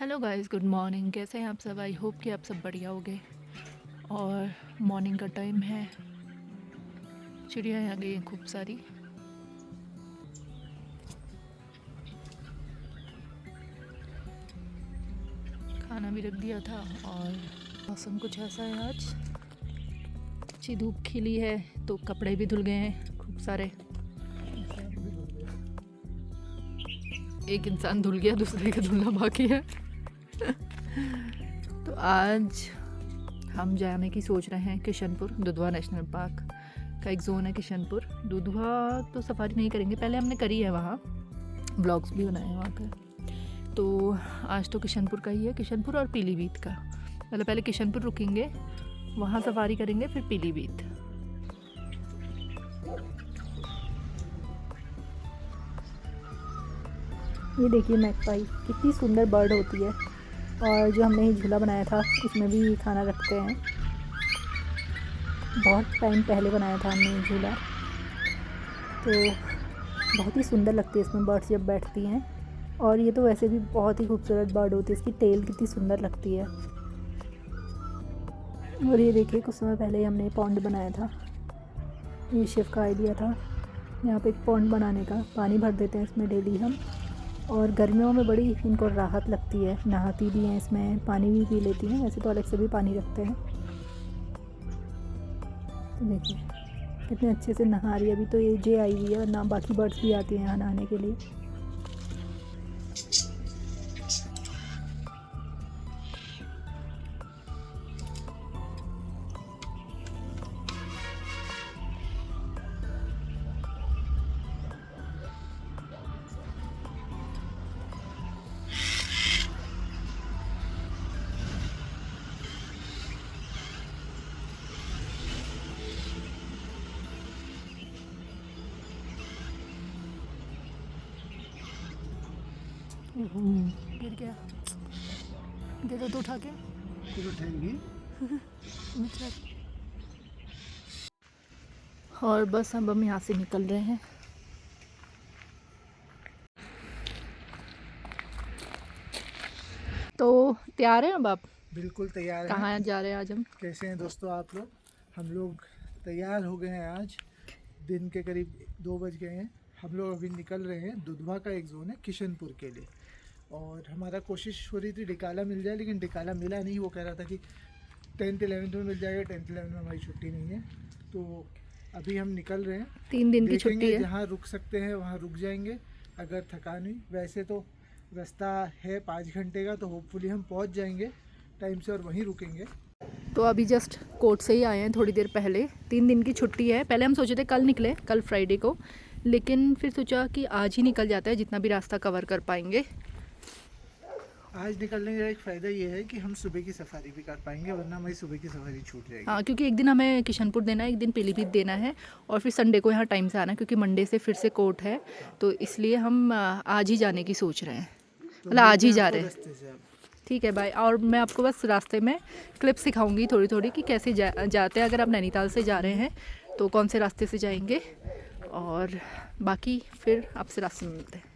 Hello guys, good morning. कैसे हैं आप सब? आई होप कि आप सब बढ़िया होंगे। और मॉर्निंग का टाइम है, चिड़िया आ गई हैं खूब सारी। खाना भी रख दिया था और मौसम कुछ ऐसा है आज, अच्छी धूप खिली है तो कपड़े भी धुल गए हैं खूब सारे। एक इंसान धुल गया, दूसरे का धुलना बाकी है। तो आज हम जाने की सोच रहे हैं किशनपुर। दुधवा नेशनल पार्क का एक जोन है किशनपुर। दुधवा तो सफारी नहीं करेंगे, पहले हमने करी है वहाँ, ब्लॉग्स भी बनाए हैं वहाँ का। तो आज तो किशनपुर का ही है, किशनपुर और पीलीभीत का। मतलब पहले किशनपुर रुकेंगे, वहाँ सफारी करेंगे, फिर पीलीभीत। ये देखिए मैकपाई, कितनी सुंदर बर्ड होती है। और जो हमने झूला बनाया था उसमें भी खाना रखते हैं। बहुत टाइम पहले बनाया था हमने ये झूला, तो बहुत ही सुंदर लगती है इसमें बर्ड्स जब बैठती हैं। और ये तो वैसे भी बहुत ही खूबसूरत बर्ड होती है, इसकी टेल कितनी सुंदर लगती है। और ये देखिए कुछ समय पहले हमने पॉन्ड बनाया था, ये शेफ का आइडिया था यहाँ पे एक पॉन्ड बनाने का। पानी भर देते हैं इसमें डेली हम, और गर्मियों में बड़ी इनको राहत लगती है। नहाती भी हैं इसमें, पानी भी पी लेती हैं। वैसे तो अलग से भी पानी रखते हैं। तो देखिए कितने अच्छे से नहा रही है। अभी तो ये जे आई हुई है, वरना बाकी बर्ड्स भी आती हैं यहाँ नहाने के लिए। गिर गया, दे दो तो उठा के। फिर उठाएंगी। और बस अब हम यहाँ से निकल रहे हैं। तो तैयार हैं अब आप? बिल्कुल तैयार कहाँ हैं। जा रहे हैं आज हम? कैसे हैं दोस्तों आप लोग? हम लोग तैयार हो गए हैं। आज दिन के करीब 2 बज गए हैं। हम लोग अभी निकल रहे हैं। दुधवा का एक जोन है किशनपुर के लिए। और हमारा कोशिश हो रही थी डिकाला मिल जाए, लेकिन डिकाला मिला नहीं। वो कह रहा था कि 10th 11th में मिल जाएगा। 10th 11th में हमारी छुट्टी नहीं है, तो अभी हम निकल रहे हैं। 3 दिन की छुट्टी है। जहाँ रुक सकते हैं वहाँ रुक जाएंगे अगर थकान हुई। वैसे तो रास्ता है 5 घंटे का, तो होपफुली हम पहुँच जाएंगे टाइम से और वहीं रुकेंगे। तो अभी जस्ट कोर्ट से ही आए हैं थोड़ी देर पहले। 3 दिन की छुट्टी है। पहले हम सोचे थे कल निकले, कल फ्राइडे को, लेकिन फिर सोचा कि आज ही निकल जाता है, जितना भी रास्ता कवर कर पाएंगे। आज निकलने का एक फ़ायदा ये है कि हम सुबह की सफारी भी कर पाएंगे, वरना हमारी सुबह की सफारी छूट जाएगी। हाँ, क्योंकि एक दिन हमें किशनपुर देना है, एक दिन पीलीभीत देना है, और फिर संडे को यहाँ टाइम से आना है, क्योंकि मंडे से फिर से कोर्ट है। तो इसलिए हम आज ही जाने की सोच रहे हैं, मतलब आज ही जा रहे हैं। ठीक है भाई। और मैं आपको बस रास्ते में क्लिप सिखाऊंगी थोड़ी थोड़ी कि कैसे जाते हैं। अगर आप नैनीताल से जा रहे हैं तो कौन से रास्ते से जाएंगे, और बाकी फिर आपसे रास्ते में मिलते हैं।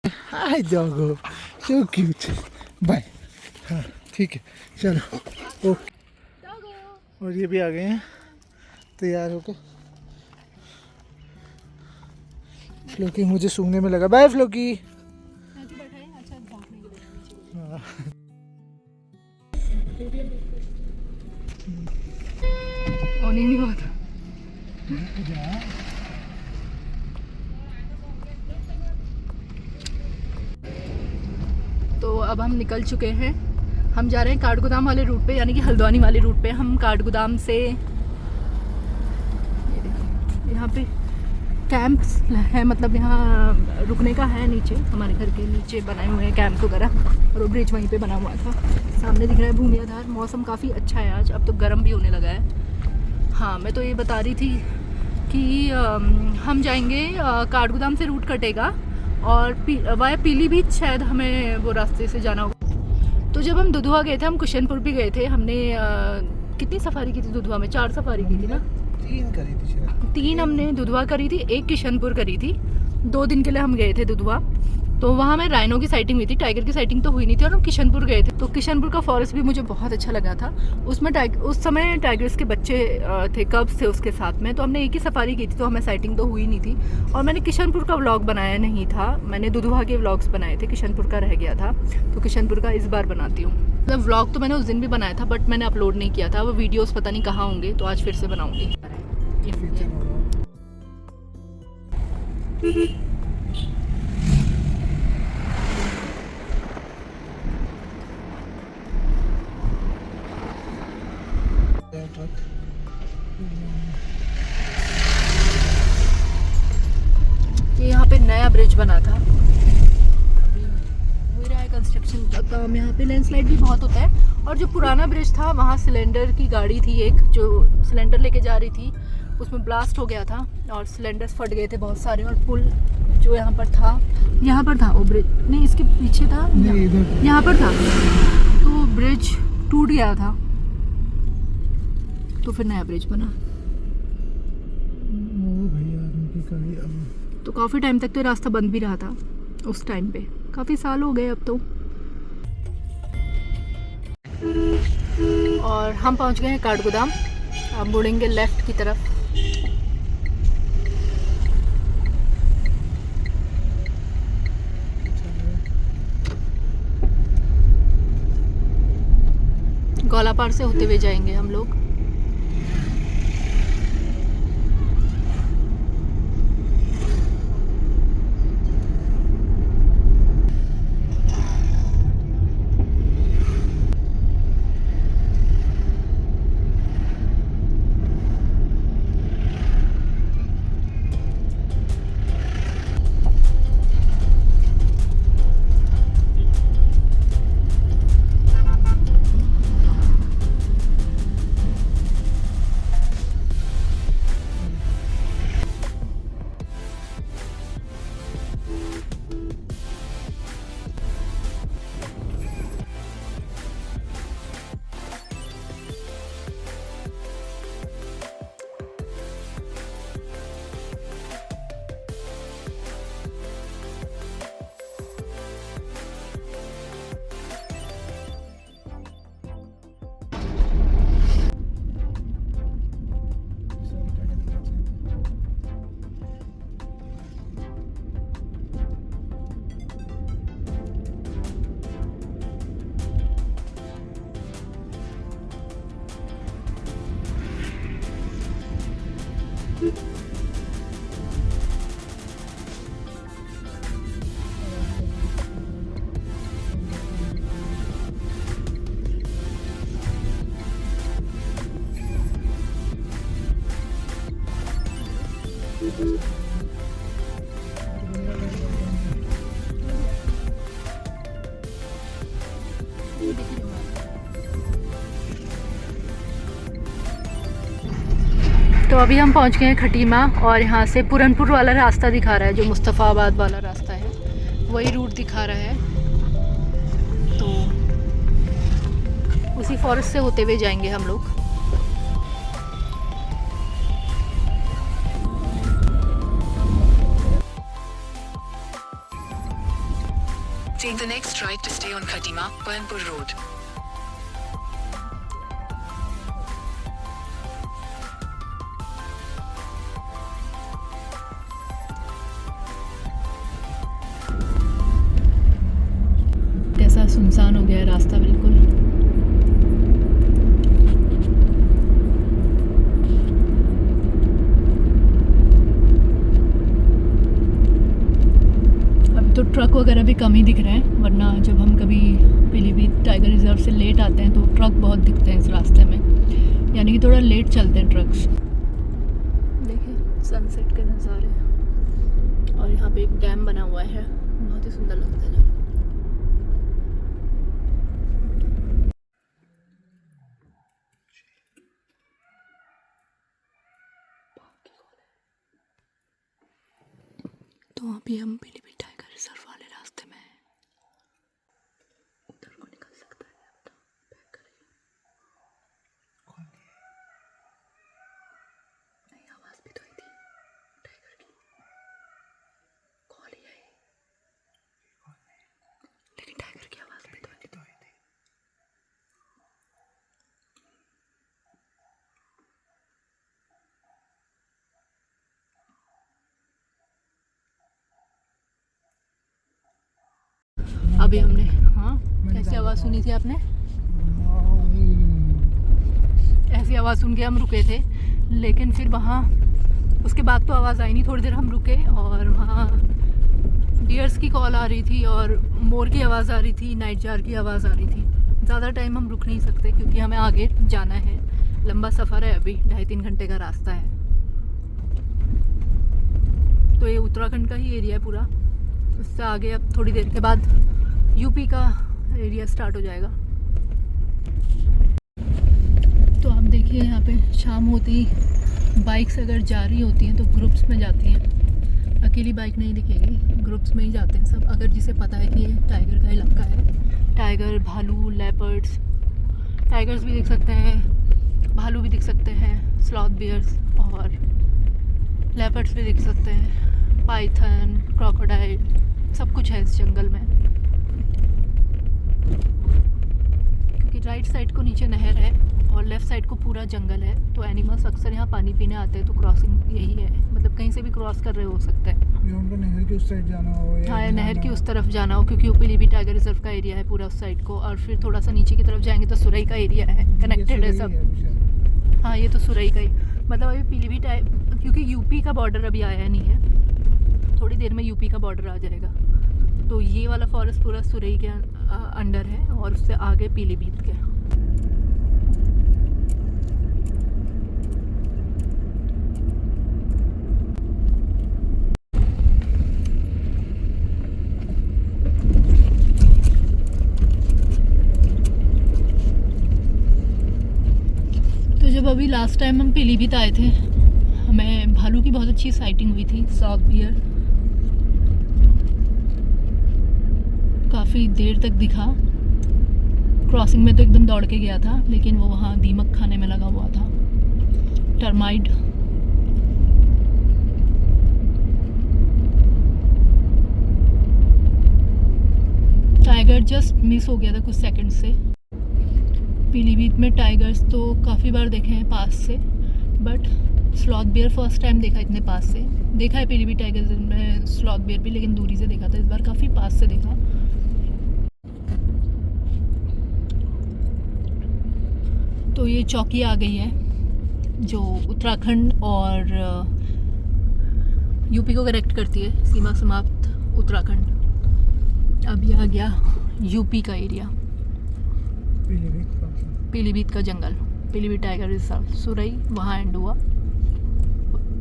हाय डॉगो, सो क्यूट, बाय। हाँ ठीक है, चलो ओके। और ये भी आ गए हैं तैयार होके। फ्लोकी मुझे सूंघने में लगा। Bye Floki. हाँ। ऑन ही नहीं हुआ था। तो अब हम निकल चुके हैं। हम जा रहे हैं काठगोदाम वाले रूट पे, यानी कि हल्द्वानी वाले रूट पे। हम काठगोदाम से, यहाँ पे कैंप्स है, मतलब यहाँ रुकने का है। नीचे हमारे घर के नीचे बनाए हुए हैं कैंप वगैरह, और वो ब्रिज वहीं पे बना हुआ था। सामने दिख रहा है भूमियाधार। मौसम काफ़ी अच्छा है आज, अब तो गर्म भी होने लगा है। हाँ, मैं तो ये बता रही थी कि हम जाएंगे, काठगोदाम से रूट कटेगा और वाया पीलीभीत शायद हमें वो रास्ते से जाना होगा। तो जब हम दुधवा गए थे, हम किशनपुर भी गए थे। हमने कितनी सफारी की थी दुधवा में? 4 सफारी की थी ना? 3 करी थी। 3 हमने दुधवा करी थी, 1 किशनपुर करी थी। 2 दिन के लिए हम गए थे दुधवा। तो वहाँ में राइनो की साइटिंग हुई थी, टाइगर की साइटिंग तो हुई नहीं थी। और हम किशनपुर गए थे, तो किशनपुर का फॉरेस्ट भी मुझे बहुत अच्छा लगा था। उसमें उस समय टाइगर्स के बच्चे थे, कब्स थे उसके साथ में। तो हमने एक ही सफारी की थी, तो हमें साइटिंग तो हुई नहीं थी। और मैंने किशनपुर का व्लॉग बनाया नहीं था, मैंने दुधवा के व्लॉग्स बनाए थे, किशनपुर का रह गया था। तो किशनपुर का इस बार बनाती हूँ। मतलब व्लॉग तो मैंने उस दिन भी बनाया था, बट मैंने अपलोड नहीं किया था। वो वीडियोस पता नहीं कहाँ होंगे, तो आज फिर से बनाऊँगी। फीचर हो रहा है ट्रक। ये यहाँ पे नया ब्रिज बना था, अभी हो ही रहा है कंस्ट्रक्शन का काम। यहाँ पे लैंडस्लाइड भी बहुत होता है। और जो पुराना ब्रिज था, वहाँ सिलेंडर की गाड़ी थी एक, जो सिलेंडर लेके जा रही थी, उसमें ब्लास्ट हो गया था और सिलेंडर्स फट गए थे बहुत सारे। और पुल जो यहाँ पर था वो ब्रिज नहीं, इसके पीछे था, नहीं, इधर यहाँ पर था, तो ब्रिज टूट गया था, तो फिर नया ब्रिज बना। ओ भैया उनकी गाड़ी अब तो काफ़ी टाइम तक तो ये रास्ता बंद भी रहा था उस टाइम पे, काफ़ी साल हो गए अब तो। और हम पहुंच गए हैं काठगोदाम। अब मुड़ेंगे लेफ्ट की तरफ। गौलापार से होते हुए जाएंगे हम लोग। तो अभी हम पहुंच गए हैं खटीमा, और यहाँ से पुरनपुर वाला रास्ता दिखा रहा है, जो मुस्तफ़ाबाद वाला रास्ता है, वही रूट दिखा रहा है। तो उसी फॉरेस्ट से होते हुए जाएंगे हम लोग। Take the next right to stay on Khatima, Purnpur Road. कैसा सुनसान हो गया है रास्ता बिल्कुल। अब तो ट्रक वगैरह भी कम ही दिख रहे हैं, वरना जब हम कभी पीलीभीत टाइगर रिजर्व से लेट आते हैं तो ट्रक बहुत दिखते हैं इस रास्ते में, यानी कि थोड़ा लेट चलते हैं ट्रक्स। देखिए सनसेट के नज़ारे, और यहाँ पे एक डैम बना हुआ है, बहुत ही सुंदर लगता है। तो अभी हम पीलीभीत टाइगर रिजर्व वाले रास्ते में हैं। उधर को निकल सकता है, बैक करें। नहीं, आवाज़ भी तो आई थी टाइगर की। कॉल ही है। अभी हमने, हाँ मैंने कैसी कहा आवाज़ सुनी थी आपने? हाँ। ऐसी आवाज़ सुन के हम रुके थे, लेकिन फिर वहाँ उसके बाद तो आवाज़ आई नहीं। थोड़ी देर हम रुके और वहाँ डियर्स की कॉल आ रही थी और मोर की आवाज़ आ रही थी, नाइट जार की आवाज़ आ रही थी। ज़्यादा टाइम हम रुक नहीं सकते क्योंकि हमें आगे जाना है, लंबा सफ़र है, अभी 2.5-3 घंटे का रास्ता है। तो ये उत्तराखंड का ही एरिया है पूरा। उससे आगे अब थोड़ी देर के बाद यूपी का एरिया स्टार्ट हो जाएगा। तो आप देखिए यहाँ पे शाम होती बाइक्स अगर जा रही होती हैं तो ग्रुप्स में जाती हैं, अकेली बाइक नहीं दिखेगी, ग्रुप्स में ही जाते हैं सब। अगर जिसे पता है कि ये टाइगर का इलाका है, टाइगर, भालू, लेपर्ड्स, टाइगर्स भी दिख सकते हैं, भालू भी दिख सकते हैं, स्लॉथ बियर्स और लेपर्ड्स भी दिख सकते हैं, पाइथन, क्रोकोडाइल, सब कुछ है इस जंगल में। क्योंकि राइट साइड को नीचे नहर है और लेफ़्ट साइड को पूरा जंगल है, तो एनिमल्स अक्सर यहाँ पानी पीने आते हैं। तो क्रॉसिंग यही है, मतलब कहीं से भी क्रॉस कर रहे हो सकते हैं। जो उनको नहर के उस साइड जाना हो या हाँ, नहर की उस तरफ जाना हो, क्योंकि वो पीलीभीत टाइगर रिजर्व का एरिया है पूरा उस साइड को। और फिर थोड़ा सा नीचे की तरफ जाएंगे तो सुरई का एरिया है, कनेक्टेड है सब। हाँ, ये तो सुरई का ही, मतलब अभी पीलीभीत क्योंकि यूपी का बॉर्डर अभी आया नहीं है, थोड़ी देर में यूपी का बॉर्डर आ जाएगा। तो ये वाला फॉरेस्ट पूरा सुरई के अंडर है और उससे आगे पीलीभीत के। तो जब अभी लास्ट टाइम हम पीलीभीत आए थे, हमें भालू की बहुत अच्छी साइटिंग हुई थी, साउथ बियर काफ़ी देर तक दिखा। क्रॉसिंग में तो एकदम दौड़ के गया था, लेकिन वो वहाँ दीमक खाने में लगा हुआ था, टर्माइट। टाइगर जस्ट मिस हो गया था कुछ सेकंड से। पीलीभीत में टाइगर्स तो काफ़ी बार देखे हैं पास से, but sloth bear first time देखा इतने पास से। देखा है पीलीभीत टाइगर में स्लॉथ बियर भी, लेकिन दूरी से देखा था, इस बार काफ़ी पास से देखा। तो ये चौकी आ गई है जो उत्तराखंड और यूपी को कनेक्ट करती है, सीमा समाप्त उत्तराखंड। अब ये आ गया यूपी का एरिया, पीलीभीत का जंगल, पीलीभीत टाइगर रिजर्व, सुरई वहाँ एंड हुआ।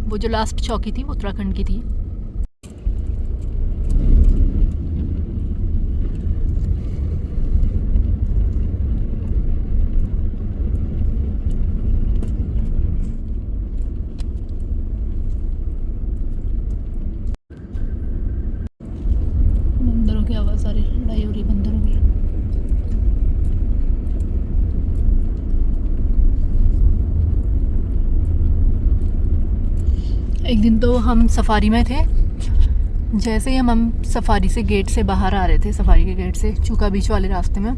वो जो लास्ट चौकी थी वो उत्तराखंड की थी। बंदरों की आवाज़ आ रही, लड़ाई हो रही बंदरों की। एक दिन तो हम सफारी में थे, जैसे ही हम सफारी से गेट से बाहर आ रहे थे, सफारी के गेट से चूका बीच वाले रास्ते में,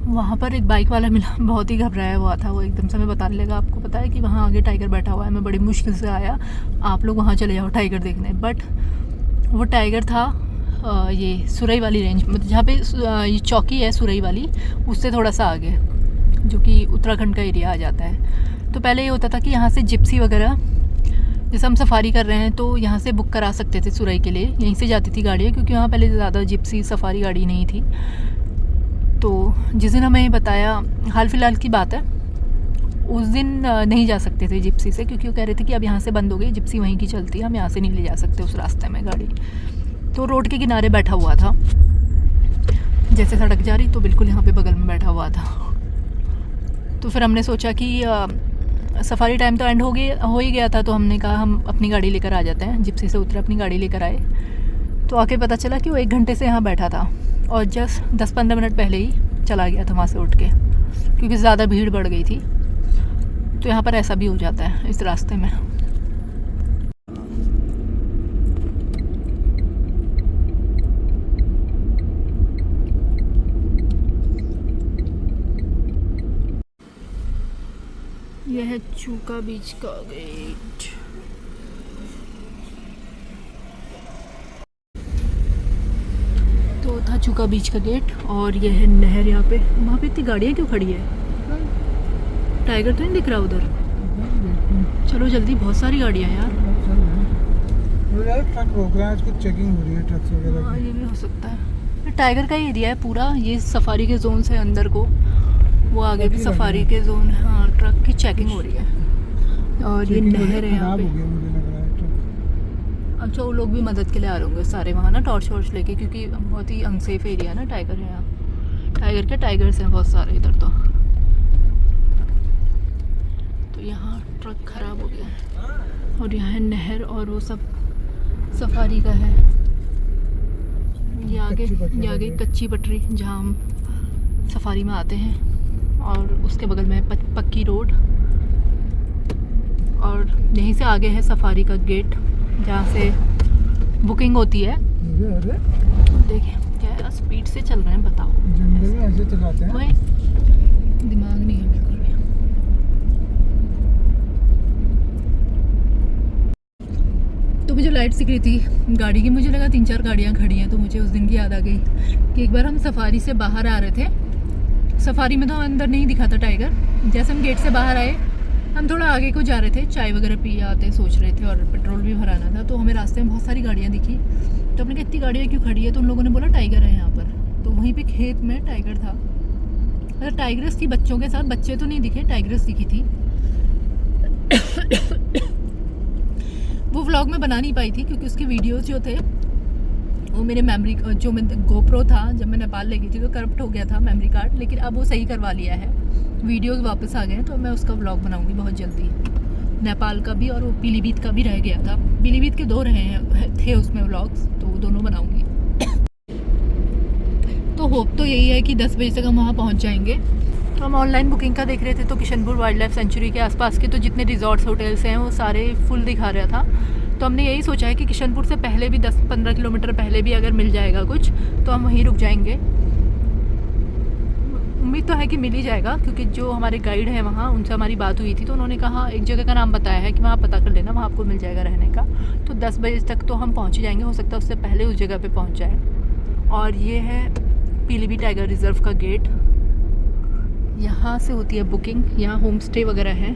वहाँ पर एक बाइक वाला मिला, बहुत ही घबराया हुआ था वो। एकदम से हमें बताने लगा, आपको पता है कि वहाँ आगे टाइगर बैठा हुआ है, मैं बड़ी मुश्किल से आया, आप लोग वहाँ चले जाओ टाइगर देखने। बट वो टाइगर था ये सुरई वाली रेंज, मतलब जहाँ पे ये चौकी है सुरई वाली, उससे थोड़ा सा आगे, जो कि उत्तराखंड का एरिया आ जाता है। तो पहले ये होता था कि यहाँ से जिप्सी वगैरह, जैसे हम सफारी कर रहे हैं तो यहाँ से बुक करा सकते थे सुरई के लिए, यहीं से जाती थी गाड़ियाँ, क्योंकि वहाँ पहले ज़्यादा जिप्सी सफारी गाड़ी नहीं थी। तो जिस दिन हमें बताया, हाल फिलहाल की बात है, उस दिन नहीं जा सकते थे जिप्सी से, क्योंकि वो कह रहे थे कि अब यहाँ से बंद हो गई, जिप्सी वहीं की चलती है, हम यहाँ से नहीं ले जा सकते उस रास्ते में गाड़ी। तो रोड के किनारे बैठा हुआ था, जैसे सड़क जा रही तो बिल्कुल यहाँ पे बगल में बैठा हुआ था। तो फिर हमने सोचा कि सफारी टाइम तो एंड हो ही गया था, तो हमने कहा हम अपनी गाड़ी लेकर आ जाते हैं। जिप्सी से उतरे, अपनी गाड़ी लेकर आए, तो आके पता चला कि वो 1 घंटे से यहाँ बैठा था और जस्ट 10-15 मिनट पहले ही चला गया था वहाँ से उठ के, क्योंकि ज़्यादा भीड़ बढ़ गई थी। तो यहाँ पर ऐसा भी हो जाता है इस रास्ते में। यह है चूका बीच का गेट। तो था चुका बीच का गेट और ये है नहर। यहाँ पे वहाँ पे इतनी गाड़ियाँ क्यों खड़ी है? टाइगर तो नहीं दिख रहा उधर। चलो जल्दी, बहुत सारी गाड़ियाँ यार। ट्रक रोक रहा है आज, कुछ चेकिंग हो रही है ट्रक्स वगैरह हाँ की। ये भी हो सकता है। ये टाइगर का ही एरिया है पूरा। ये सफारी के जोन से अंदर को, वो आगे भी सफारी के जोन है। हाँ ट्रक की चेकिंग हो रही है। और ये नहर है यहाँ पे। अच्छा वो लोग भी मदद के लिए आ रहे होंगे सारे वहाँ ना, टॉर्च वॉर्च लेके, क्योंकि बहुत ही अनसेफ एरिया है ना। टाइगर है यहाँ, टाइगर्स हैं बहुत सारे इधर। तो यहाँ ट्रक खराब हो गया है और यहाँ है नहर और वो सब सफारी का है। ये आगे कच्ची पटरी जहाँ हम सफारी में आते हैं, और उसके बगल में है पक्की रोड, और यहीं से आगे है सफारी का गेट जहाँ से बुकिंग होती है। देखिए क्या स्पीड से चल रहे हैं, बताओ। जंगल में ऐसे चलाते हैं। वही दिमाग नहीं है बिल्कुल भी। तो मुझे लाइट दिख रही थी गाड़ी की, मुझे लगा 3-4 गाड़ियाँ खड़ी हैं, तो मुझे उस दिन की याद आ गई कि एक बार हम सफारी से बाहर आ रहे थे। सफारी में तो अंदर नहीं दिखा था टाइगर। जैसे हम गेट से बाहर आए, हम थोड़ा आगे को जा रहे थे, चाय वगैरह पी आते सोच रहे थे, और पेट्रोल भी भराना था। तो हमें रास्ते में बहुत सारी गाड़ियाँ दिखी, तो हमने कहा इतनी गाड़ियाँ क्यों खड़ी है? तो उन लोगों ने बोला टाइगर है यहाँ पर। तो वहीं पे खेत में टाइगर था, मतलब टाइगर्स थी बच्चों के साथ। बच्चे तो नहीं दिखे, टाइगर्स दिखी थी। वो व्लॉग में बना नहीं पाई थी क्योंकि उसके वीडियोस जो थे वो मेरे मेमोरी जो मैं गोप्रो था जब मैं नेपाल ले गई थी तो करप्ट हो गया था मेमोरी कार्ड, लेकिन अब वो सही करवा लिया है, वीडियोस वापस आ गए हैं। तो मैं उसका व्लॉग बनाऊंगी बहुत जल्दी, नेपाल का भी और वो पीलीभीत का भी रह गया था। पीलीभीत के 2 थे उसमें व्लॉग्स, तो वो दोनों बनाऊंगी। तो होप तो यही है कि 10 बजे तक हम वहाँ पहुँच जाएंगे। तो हम ऑनलाइन बुकिंग का देख रहे थे, तो किशनपुर वाइल्ड लाइफ सेंचुरी के आसपास के तो जितने रिजॉर्ट्स होटल्स हैं वो सारे फुल दिखा रहा था। तो हमने यही सोचा है कि किशनपुर से पहले भी 10-15 किलोमीटर पहले भी अगर मिल जाएगा कुछ तो हम वहीं रुक जाएंगे। उम्मीद तो है कि मिल ही जाएगा, क्योंकि जो हमारे गाइड हैं वहाँ उनसे हमारी बात हुई थी, तो उन्होंने कहा एक जगह का नाम बताया है कि वहाँ पता कर लेना, वहाँ आपको मिल जाएगा रहने का। तो 10 बजे तक तो हम पहुँच ही जाएंगे, हो सकता है उससे पहले उस जगह पर पहुँच जाए। और ये है पीलीभीत टाइगर रिजर्व का गेट। यहाँ से होती है बुकिंग, यहाँ होम स्टे वगैरह है।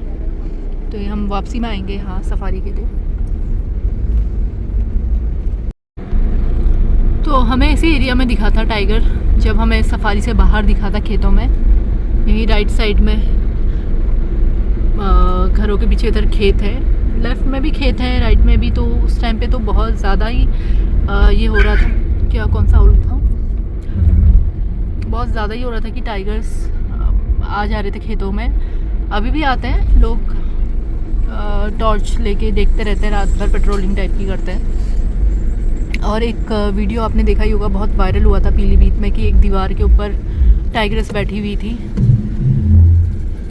तो ये हम वापसी में आएंगे यहाँ सफारी के लिए। तो हमें इसी एरिया में दिखा था टाइगर जब हमें सफारी से बाहर दिखा था खेतों में। यही राइट साइड में घरों के पीछे इधर खेत है, लेफ़्ट में भी खेत है, राइट में भी। तो उस टाइम पे तो बहुत ज़्यादा ही ये हो रहा था, क्या कौन सा उल्ट था, बहुत ज़्यादा ही हो रहा था कि टाइगर्स आ जा रहे थे खेतों में। अभी भी आते हैं लोग, टॉर्च लेके देखते रहते हैं, रात भर पेट्रोलिंग टाइप की करते हैं। और एक वीडियो आपने देखा ही होगा, बहुत वायरल हुआ था पीलीभीत में, कि एक दीवार के ऊपर टाइगर्स बैठी हुई थी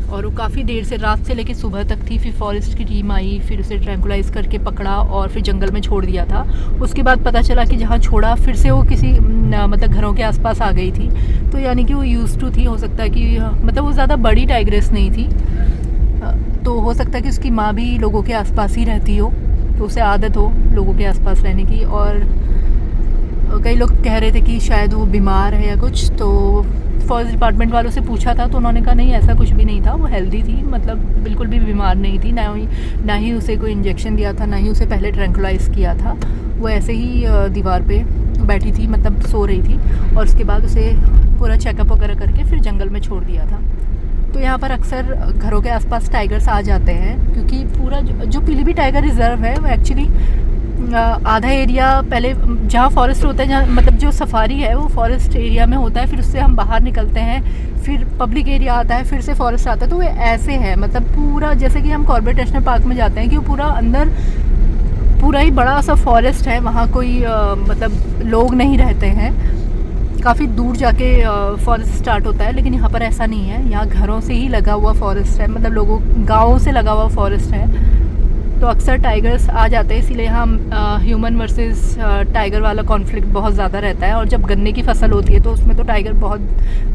और वो काफ़ी देर से, रात से लेके सुबह तक थी। फिर फॉरेस्ट की टीम आई, फिर उसे ट्रैंकुलाइज करके पकड़ा और फिर जंगल में छोड़ दिया था। उसके बाद पता चला कि जहाँ छोड़ा फिर से वो किसी मतलब घरों के आसपास आ गई थी। तो यानी कि वो यूज टू थी, हो सकता है कि मतलब वो ज़्यादा बड़ी टाइग्रेस नहीं थी, तो हो सकता है कि उसकी माँ भी लोगों के आसपास ही रहती हो, तो उसे आदत हो लोगों के आसपास रहने की। और कई लोग कह रहे थे कि शायद वो बीमार है या कुछ। तो फॉरेस्ट डिपार्टमेंट वालों से पूछा था तो उन्होंने कहा नहीं, ऐसा कुछ भी नहीं था, वो हेल्दी थी, मतलब बिल्कुल भी बीमार नहीं थी। ना ही उसे कोई इंजेक्शन दिया था, ना ही उसे पहले ट्रैंकुलाइज किया था। वो ऐसे ही दीवार पे बैठी थी, मतलब सो रही थी, और उसके बाद उसे पूरा चेकअप वगैरह करके फिर जंगल में छोड़ दिया था। तो यहाँ पर अक्सर घरों के आसपास टाइगर्स आ जाते हैं, क्योंकि पूरा जो पीलीभीत टाइगर रिजर्व है वो एक्चुअली आधा एरिया पहले जहाँ फॉरेस्ट होता है, जहाँ मतलब जो सफारी है वो फॉरेस्ट एरिया में होता है, फिर उससे हम बाहर निकलते हैं, फिर पब्लिक एरिया आता है, फिर से फॉरेस्ट आता है। तो वो ऐसे है, मतलब पूरा जैसे कि हम कॉर्बेट नेशनल पार्क में जाते हैं कि वो पूरा अंदर पूरा ही बड़ा सा फॉरेस्ट है, वहाँ कोई मतलब लोग नहीं रहते हैं, काफ़ी दूर जाके फॉरेस्ट स्टार्ट होता है। लेकिन यहाँ पर ऐसा नहीं है, यहाँ घरों से ही लगा हुआ फॉरेस्ट है, मतलब लोगों गाँवों से लगा हुआ फॉरेस्ट है। तो अक्सर टाइगर्स आ जाते हैं, इसीलिए यहाँ ह्यूमन वर्सेस टाइगर वाला कॉन्फ्लिक्ट बहुत ज़्यादा रहता है। और जब गन्ने की फसल होती है तो उसमें तो टाइगर बहुत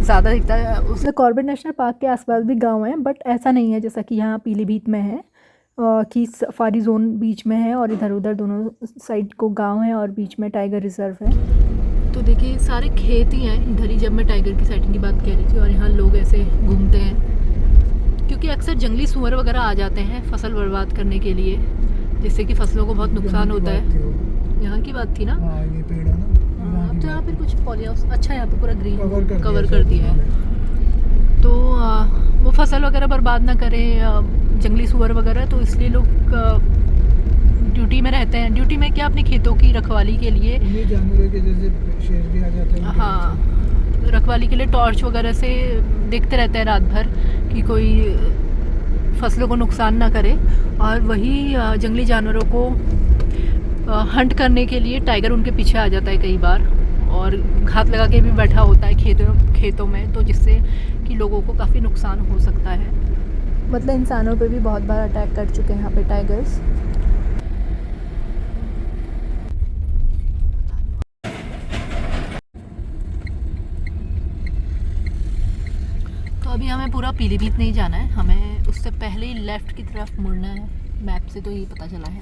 ज़्यादा दिखता है। उसमें कॉर्बेट नेशनल पार्क के आसपास भी गांव हैं, बट ऐसा नहीं है जैसा कि यहाँ पीलीभीत में है कि सफारी जोन बीच में है और इधर उधर दोनों साइड को गांव है और बीच में टाइगर रिजर्व है। तो देखिए सारे खेत ही हैं इधर ही, जब मैं टाइगर की साइटिंग की बात कह रही थी। और यहाँ लोग ऐसे घूमते हैं क्योंकि अक्सर जंगली सूअर वगैरह आ जाते हैं फसल बर्बाद करने के लिए, जिससे कि फसलों को बहुत नुकसान होता है। यहाँ की बात थी ना। हाँ ये पेड़ है ना। अब तो यहाँ पे कुछ पॉलीहाउस अच्छा, यहाँ पे पूरा ग्रीन कवर कर दिया है। तो वो फसल वगैरह बर्बाद ना करें जंगली सूअर वगैरह, तो इसलिए लोग ड्यूटी में रहते हैं। ड्यूटी में क्या, अपने खेतों की रखवाली के लिए। उन्हीं जानवरों के जैसे शेर भी आ जाते हैं। हाँ, रखवाली के लिए टॉर्च वगैरह से देखते रहते हैं रात भर कि कोई फसलों को नुकसान ना करे। और वही जंगली जानवरों को हंट करने के लिए टाइगर उनके पीछे आ जाता है कई बार, और घात लगा के भी बैठा होता है खेतों में, तो जिससे कि लोगों को काफ़ी नुकसान हो सकता है। मतलब इंसानों पे भी बहुत बार अटैक कर चुके हैं यहाँ पे टाइगर्स। तो अभी हमें पूरा पीलीभीत नहीं जाना है, हमें उससे पहले ही लेफ़्ट की तरफ मुड़ना है। मैप से तो ये पता चला है।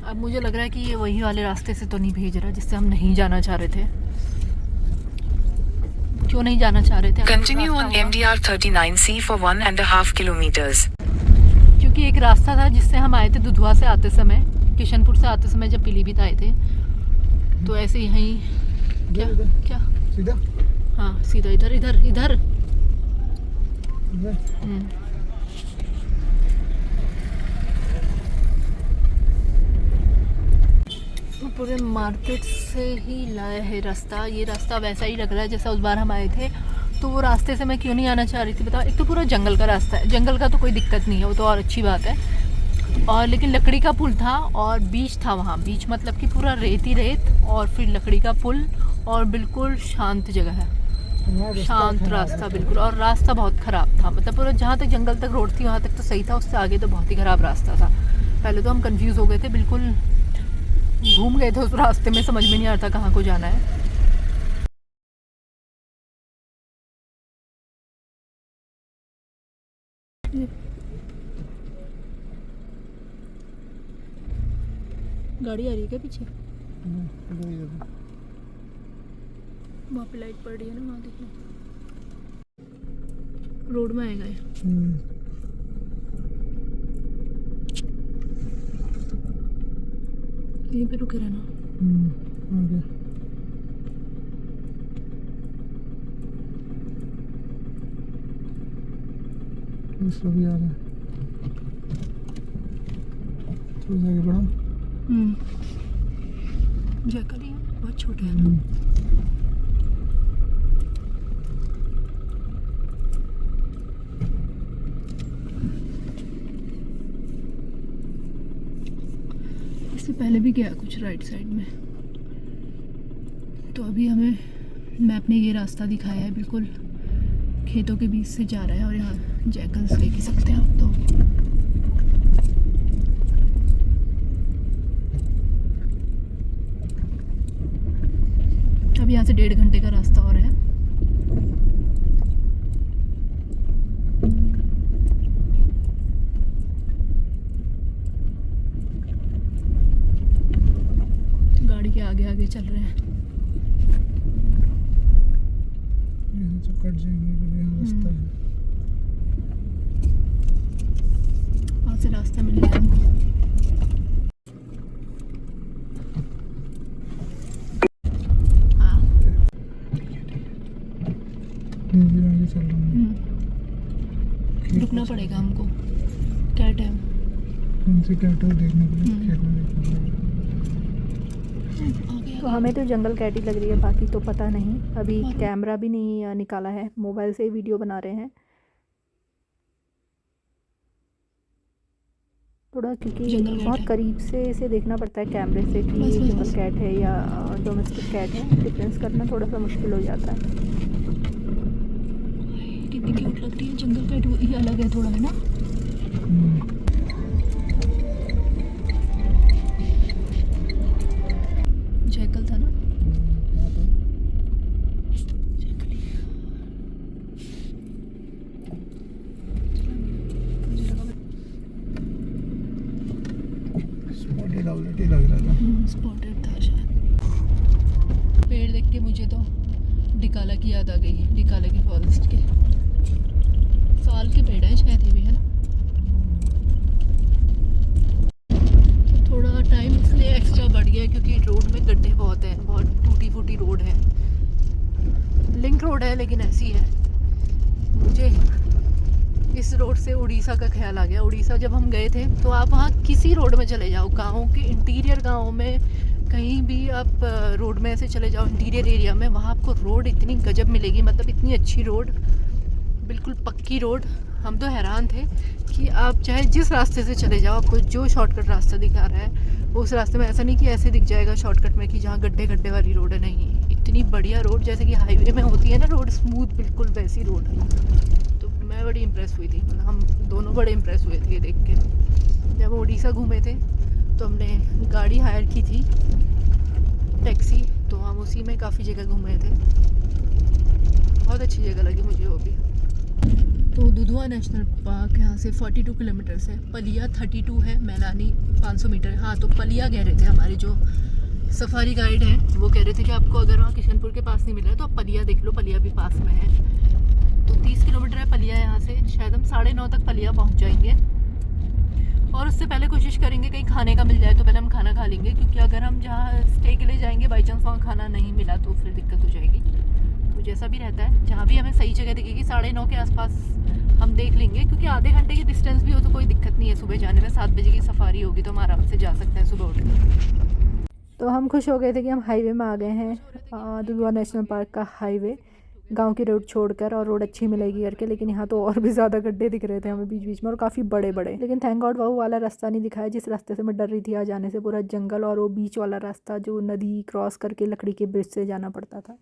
अब मुझे लग रहा है कि ये वही वाले रास्ते से तो नहीं भेज रहा जिससे हम नहीं जाना चाह रहे थे। क्यों नहीं जाना चाह रहे थे? Continue on MDR 39C for 1.5 kilometers. क्योंकि एक रास्ता था जिससे हम आए थे दुधवा से आते समय, किशनपुर से आते समय जब पीलीभीत आए थे, तो ऐसे ही यहीं क्या सीधा। हाँ सीधा इधर इधर इधर। पूरे मार्केट से ही लाया है रास्ता। ये रास्ता वैसा ही लग रहा है जैसा उस बार हम आए थे। तो वो रास्ते से मैं क्यों नहीं आना चाह रही थी बताओ? एक तो पूरा जंगल का रास्ता है, जंगल का तो कोई दिक्कत नहीं है, वो तो और अच्छी बात है। और लेकिन लकड़ी का पुल था और बीच था वहाँ, बीच मतलब कि पूरा रेत ही रेत, और फिर लकड़ी का पुल, और बिल्कुल शांत जगह है, शांत रास्ता बिल्कुल। और रास्ता बहुत ख़राब था, मतलब पूरा जहाँ तक जंगल तक रोड थी वहाँ तक तो सही था, उससे आगे तो बहुत ही ख़राब रास्ता था। पहले तो हम कंफ्यूज हो गए थे, बिल्कुल घूम गए थे उस रास्ते में, समझ में नहीं आ रहा था कहाँ को जाना है। गाड़ी आ रही है क्या पीछे? वहाँ पे लाइट पड़ रही है ना, वहाँ देखना। रोड में आएगा ये। यहीं पे रुके रहना। आगे दूसरा भी आ रहा है, थोड़ा आगे बढ़ा। जैकल ही है, बहुत छोटे हैं ना। इससे पहले भी गया कुछ राइट साइड में। तो अभी हमें मैप ने ये रास्ता दिखाया है, बिल्कुल खेतों के बीच से जा रहा है। और यहाँ जैकल्स देख ही सकते हैं आप तो। अब यहाँ से 1.5 घंटे का रास्ता और है। गाड़ी के आगे आगे चल रहे हैं। यहाँ से कट जाएंगे, यहाँ रास्ता है। वहाँ से रास्ता मिल गया हमको। आगे चल रहा हूँ। रुकना पड़ेगा हमको। कैट है, कौन सी कैट है देखने के लिए, खेत में देखने के लिए। तो हमें तो जंगल कैट ही लग रही है, बाकी तो पता नहीं। अभी कैमरा भी नहीं निकाला है, मोबाइल से ही वीडियो बना रहे हैं थोड़ा, क्योंकि बहुत करीब से इसे देखना पड़ता है कैमरे से कि ये जंगल कैट है या डोमेस्टिक कैट है। डिफरेंस करना थोड़ा सा मुश्किल हो जाता है। कितनी क्यूट लग रही है जंगल कैट, ये अलग है थोड़ा, है ना? जैकल था ना? जैकल ही है। मुझे लगा स्पॉटेड ऑलरेडी लग रहा था। स्पॉटेड था शायद। मुझे तो डिकाला की याद आ गई है, डिकाला की फॉरेस्ट के। साल के पेड़ है शायद ये भी, है ना। तो थोड़ा टाइम इसलिए एक्स्ट्रा बढ़ गया है क्योंकि रोड में गड्ढे बहुत हैं, बहुत टूटी फूटी रोड है, लिंक रोड है लेकिन ऐसी है। मुझे इस रोड से उड़ीसा का ख्याल आ गया। उड़ीसा जब हम गए थे तो आप वहाँ किसी रोड में चले जाओ, गाँव के इंटीरियर गाँव में कहीं भी आप रोड में ऐसे चले जाओ इंटीरियर एरिया में, वहाँ आपको रोड इतनी गजब मिलेगी, मतलब इतनी अच्छी रोड, बिल्कुल पक्की रोड। हम तो हैरान थे कि आप चाहे जिस रास्ते से चले जाओ, आपको जो शॉर्टकट रास्ता दिखा रहा है उस रास्ते में ऐसा नहीं कि ऐसे दिख जाएगा शॉर्टकट में कि जहाँ गड्ढे गड्ढे वाली रोड है, नहीं, इतनी बढ़िया रोड जैसे कि हाईवे में होती है ना रोड स्मूथ, बिल्कुल वैसी रोड। तो मैं बड़ी इम्प्रेस हुई थी, मतलब हम दोनों बड़े इम्प्रेस हुए थे ये देख के। जब हम उड़ीसा घूमे थे तो हमने गाड़ी हायर की थी, टैक्सी, तो हम उसी में काफ़ी जगह घूमे थे। बहुत अच्छी जगह लगी मुझे वो भी। तो दुधवा नेशनल पार्क यहाँ से 42 किलोमीटर्स है, पलिया 32 है, मैलानी 500 मीटर। हाँ, तो पलिया कह रहे थे हमारे जो सफारी गाइड हैं, वो कह रहे थे कि आपको अगर वहाँ किशनपुर के पास नहीं मिला है तो आप पलिया देख लो, पलिया भी पास में है। तो 30 किलोमीटर है पलिया यहाँ से, शायद हम 9:30 तक पलिया पहुँच जाएंगे। और उससे पहले कोशिश करेंगे कहीं खाने का मिल जाए तो पहले हम खाना खा लेंगे, क्योंकि अगर हम जहाँ स्टे के लिए जाएंगे बाई चांस वहाँ खाना नहीं मिला तो फिर दिक्कत हो जाएगी। तो जैसा भी रहता है, जहाँ भी हमें सही जगह दिखेगी 9:30 के आसपास हम देख लेंगे, क्योंकि आधे घंटे की डिस्टेंस भी हो तो कोई दिक्कत नहीं है। सुबह जाने में 7 बजे की सफारी होगी तो हम आराम से जा सकते हैं सुबह उठ के। तो हम खुश हो गए थे कि हम हाईवे में आ गए हैं, दुधवा नेशनल पार्क का हाईवे, गांव की रोड छोड़कर, और रोड अच्छी मिलेगी करके। लेकिन यहाँ तो और भी ज़्यादा गड्ढे दिख रहे थे हमें बीच बीच में, और काफ़ी बड़े बड़े। लेकिन थैंक गॉड वो वाला रास्ता नहीं दिखाया जिस रास्ते से मैं डर रही थी आ जाने से, पूरा जंगल और वो बीच वाला रास्ता जो नदी क्रॉस करके लकड़ी के ब्रिज से जाना पड़ता था।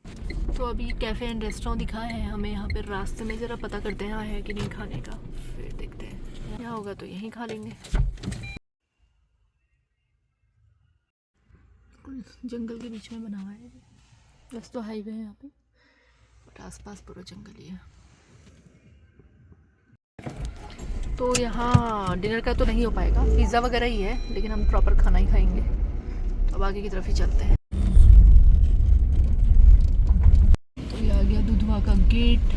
तो अभी कैफ़े एंड रेस्टोरेंट दिखाए हैं हमें यहाँ पर रास्ते में, ज़रा पता करते हैं यहाँ है कि नहीं खाने का, फिर देखते हैं। यहाँ होगा तो यहीं खा लेंगे। जंगल के बीच में बना हुआ है, बस तो हाईवे है यहाँ पे, बट आसपास पूरा जंगल ही है। तो यहाँ डिनर का तो नहीं हो पाएगा, पिज़्ज़ा वगैरह ही है, लेकिन हम प्रॉपर खाना ही खाएंगे। तो अब आगे की तरफ ही चलते हैं। तो ये आ गया दुधवा का गेट,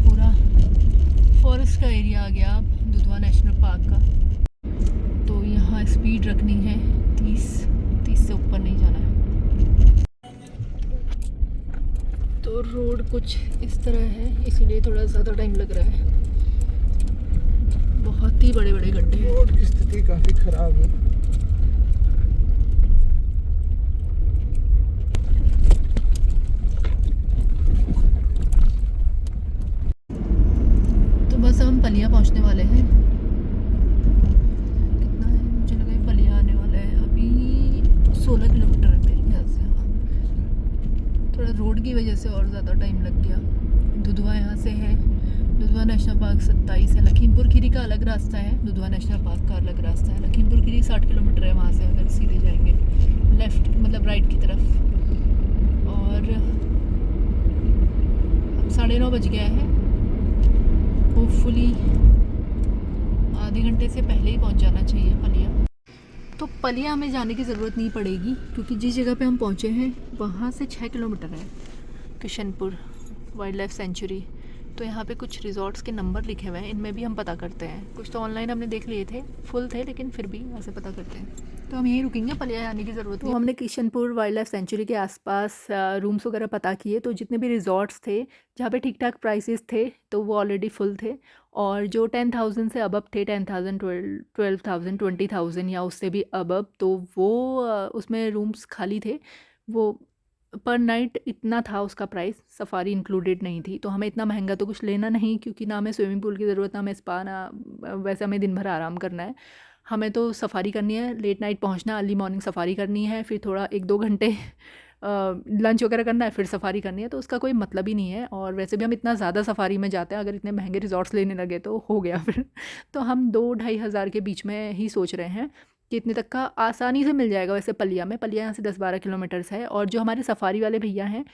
पूरा फॉरेस्ट का एरिया आ गया अब दुधवा नेशनल पार्क का। तो यहाँ स्पीड रखनी है 30 से ऊपर नहीं जाना है। तो रोड कुछ इस तरह है, इसीलिए थोड़ा ज़्यादा टाइम लग रहा है, बहुत ही बड़े बड़े गड्ढे हैं। रोड की स्थिति काफ़ी ख़राब है। तो बस हम पलिया पहुंचने वाले हैं। कितना है, मुझे लगा ये पलिया आने वाला है। अभी 16 किलोमीटर है मेरे ख्याल से। हाँ, थोड़ा रोड की वजह से और ज़्यादा टाइम लग गया। दुधवा यहाँ से है, दुधवा नेशनल पार्क 27 है। लखीमपुर खीरी का अलग रास्ता है, दुधवा नेशनल पार्क का अलग रास्ता है। लखीमपुर खीरी 60 किलोमीटर है वहाँ से, अगर सीधे जाएंगे लेफ़्ट, मतलब राइट की तरफ। और अब 9:30 बज गया है, होपफुली आधे घंटे से पहले ही पहुंच जाना चाहिए पलिया। तो पलिया हमें जाने की ज़रूरत नहीं पड़ेगी, क्योंकि जिस जगह पे हम पहुंचे हैं वहाँ से 6 किलोमीटर है किशनपुर वाइल्ड लाइफ सेंचुरी। तो यहाँ पे कुछ रिजॉर्ट्स के नंबर लिखे हुए हैं, इनमें भी हम पता करते हैं। कुछ तो ऑनलाइन हमने देख लिए थे, फुल थे, लेकिन फिर भी यहाँ से पता करते हैं। तो हम यहीं रुकेंगे, पलिया आने की ज़रूरत नहीं। तो हमने किशनपुर वाइल्ड लाइफ सेंचुरी के आसपास रूम्स वगैरह पता किए, तो जितने भी रिजॉर्ट्स थे जहाँ पे ठीक ठाक प्राइसेस थे तो वो ऑलरेडी फुल थे, और जो 10,000 से अबब थे, 10,000, 12,000, 20,000 या उससे भी अबब, तो वो उसमें रूम्स खाली थे। वो पर नाइट इतना था उसका प्राइस, सफारी इंक्लूडेड नहीं थी। तो हमें इतना महंगा तो कुछ लेना नहीं, क्योंकि ना हमें स्विमिंग पूल की ज़रूरत, ना हमें स्पा, ना वैसे हमें दिन भर आराम करना है। हमें तो सफारी करनी है, लेट नाइट पहुंचना, अर्ली मॉर्निंग सफारी करनी है, फिर थोड़ा 1-2 घंटे लंच वगैरह करना है, फिर सफारी करनी है। तो उसका कोई मतलब ही नहीं है। और वैसे भी हम इतना ज़्यादा सफारी में जाते हैं, अगर इतने महंगे रिजॉर्ट्स लेने लगे तो हो गया फिर। तो हम 2-2.5 हज़ार के बीच में ही सोच रहे हैं कि इतने तक का आसानी से मिल जाएगा। वैसे पलिया यहाँ से 10-12 किलोमीटर्स है, और जो हमारे सफारी वाले भैया हैं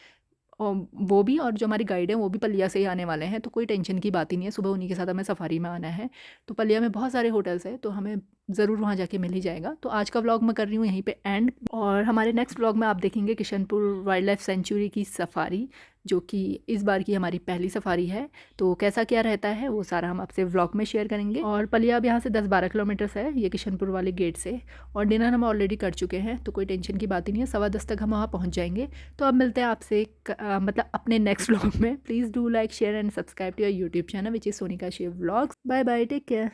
वो भी, और जो हमारी गाइड है वो भी पलिया से ही आने वाले हैं। तो कोई टेंशन की बात ही नहीं है, सुबह उन्हीं के साथ हमें सफारी में आना है। तो पलिया में बहुत सारे होटल्स हैं, तो हमें ज़रूर वहाँ जाके मिल ही जाएगा। तो आज का व्लॉग मैं कर रही हूँ यहीं पे एंड, और हमारे नेक्स्ट व्लॉग में आप देखेंगे किशनपुर वाइल्ड लाइफ सेंचुरी की सफारी, जो कि इस बार की हमारी पहली सफारी है। तो कैसा क्या रहता है वो सारा हम आपसे व्लॉग में शेयर करेंगे। और पलिया अब यहाँ से 10-12 किलोमीटर्स है ये किशनपुर वाले गेट से, और डिनर हम ऑलरेडी कर चुके हैं, तो कोई टेंशन की बात ही नहीं है। 10:15 तक हम वहाँ पहुँच जाएंगे। तो अब मिलते हैं आपसे मतलब अपने नेक्स्ट व्लॉग में। Please do like share and subscribe to your YouTube channel which is Sonika Shiv vlogs. Bye bye, take care.